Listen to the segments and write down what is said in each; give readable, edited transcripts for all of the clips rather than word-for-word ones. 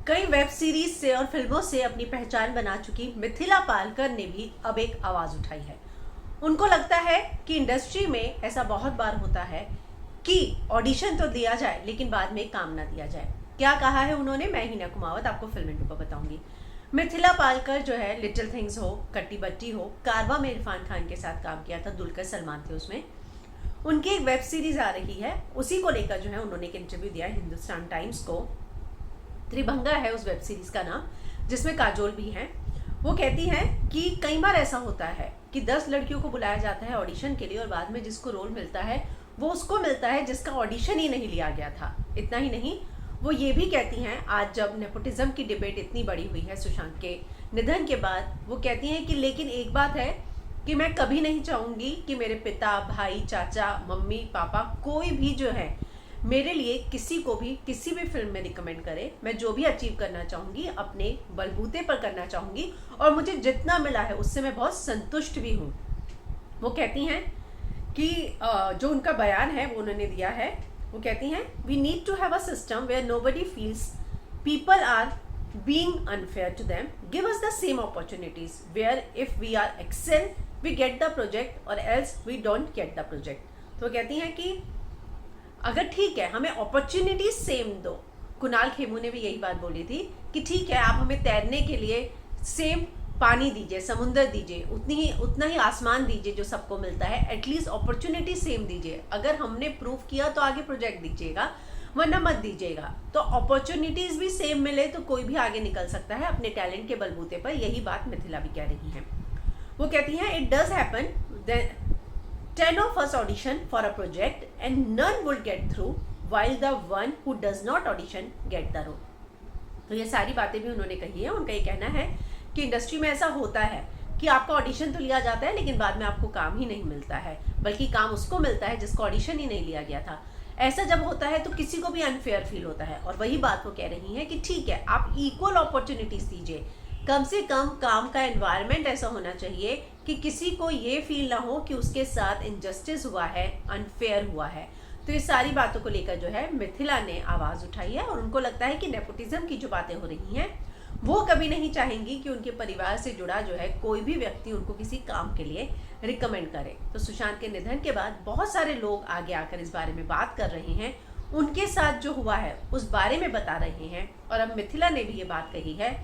कई web series से और फिल्मों से अपनी पहचान बना चुकी मिथिला पालकर ने भी अब एक आवाज उठाई है। उनको लगता है कि इंडस्ट्री में ऐसा बहुत बार होता है कि ऑडिशन तो दिया जाए लेकिन बाद में काम ना दिया जाए। क्या कहा है उन्होंने, मैं हिना कुमावत आपको फिल्म इंटू पर बताऊंगी। मिथिला पालकर जो है, लिटिल थिंग्स हो, कट्टी बट्टी हो, कारवा में इरफान खान के साथ काम किया था, दुलकर सलमान थे उसमें। उनकी एक वेब सीरीज आ रही है, उसी को लेकर जो है उन्होंने एक इंटरव्यू दिया हिंदुस्तान टाइम्स को। त्रिभंगा है उस वेब सीरीज का नाम, जिसमें काजोल भी हैं। वो कहती हैं कि कई बार ऐसा होता है कि 10 लड़कियों को बुलाया जाता है ऑडिशन के लिए और बाद में जिसको रोल मिलता है वो उसको मिलता है जिसका ऑडिशन ही नहीं लिया गया था। इतना ही नहीं, वो ये भी कहती हैं, आज जब नेपोटिज्म की डिबेट इतनी बड़ी हुई है सुशांत के निधन के बाद, वो कहती हैं कि लेकिन एक बात है कि मैं कभी नहीं चाहूँगी कि मेरे पिता, भाई, चाचा, मम्मी, पापा, कोई भी जो है मेरे लिए किसी को भी किसी भी फिल्म में रिकमेंड करे। मैं जो भी अचीव करना चाहूँगी अपने बलबूते पर करना चाहूँगी और मुझे जितना मिला है उससे मैं बहुत संतुष्ट भी हूँ। वो कहती हैं कि जो उनका बयान है वो उन्होंने दिया है, वो कहती हैं, we need to have a system where nobody feels people are being unfair to them. Give us the same opportunities where if we are excel we get the project or else we don't get the project. तो कहती हैं कि अगर ठीक है हमें opportunities same दो। कुणाल खेमू ने भी यही बात बोली थी कि ठीक है आप हमें तैरने के लिए सेम पानी दीजिए, समुंदर दीजिए, उतना ही आसमान दीजिए जो सबको मिलता है, एटलीस्ट अपॉर्चुनिटी सेम दीजिए। अगर हमने प्रूव किया तो आगे प्रोजेक्ट दीजिएगा, वरना मत दीजिएगा। तो अपॉर्चुनिटीज भी सेम मिले तो कोई भी आगे निकल सकता है अपने टैलेंट के बलबूते पर। यही बात मिथिला भी कह रही हैं। वो कहती हैं, it does happen 10 of us audition for a project and none would get through while the one who does not audition get the role. तो ये सारी बातें भी उन्होंने कही है। उनका ये कहना है कि इंडस्ट्री में ऐसा होता है कि आपका ऑडिशन तो लिया जाता है लेकिन बाद में आपको काम ही नहीं मिलता है, बल्कि काम उसको मिलता है जिसको ऑडिशन ही नहीं लिया गया था। ऐसा जब होता है तो किसी को भी अनफेयर फील होता है। और वही बात वो कह रही हैं कि ठीक है आप इक्वल अपॉर्चुनिटीज दीजिए, कम से कम काम का एनवायरनमेंट ऐसा होना चाहिए कि किसी को ये फील ना हो कि उसके साथ इनजस्टिस हुआ है, अनफेयर हुआ है। तो ये सारी बातों को लेकर जो है मिथिला ने आवाज उठाई है और उनको लगता है कि नेपोटिज्म की जो बातें हो रही हैं वो कभी नहीं चाहेंगी कि उनके परिवार से जुड़ा जो है कोई भी व्यक्ति उनको किसी काम के लिए रिकमेंड करे। तो सुशांत के निधन के बाद बहुत सारे लोग आगे आकर इस बारे में बात कर रहे हैं, उनके साथ जो हुआ है उस बारे में बता रहे हैं। और अब मिथिला ने भी ये बात कही है,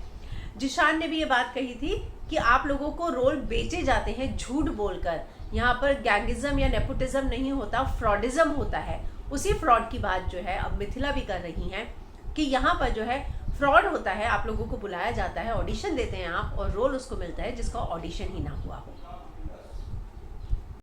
जिशान ने भी ये बात कही थी कि आप लोगों को रोल बेचे जाते हैं झूठ बोलकर। यहाँ पर गैंगिज्म या नेपोटिज्म नहीं होता, फ्रॉडिज्म होता है। उसी फ्रॉड की बात जो है अब मिथिला भी कर रही हैं कि यहाँ पर जो है फ्रॉड होता है, आप लोगों को बुलाया जाता है, ऑडिशन देते हैं आप और रोल उसको मिलता है जिसका ऑडिशन ही ना हुआ हो।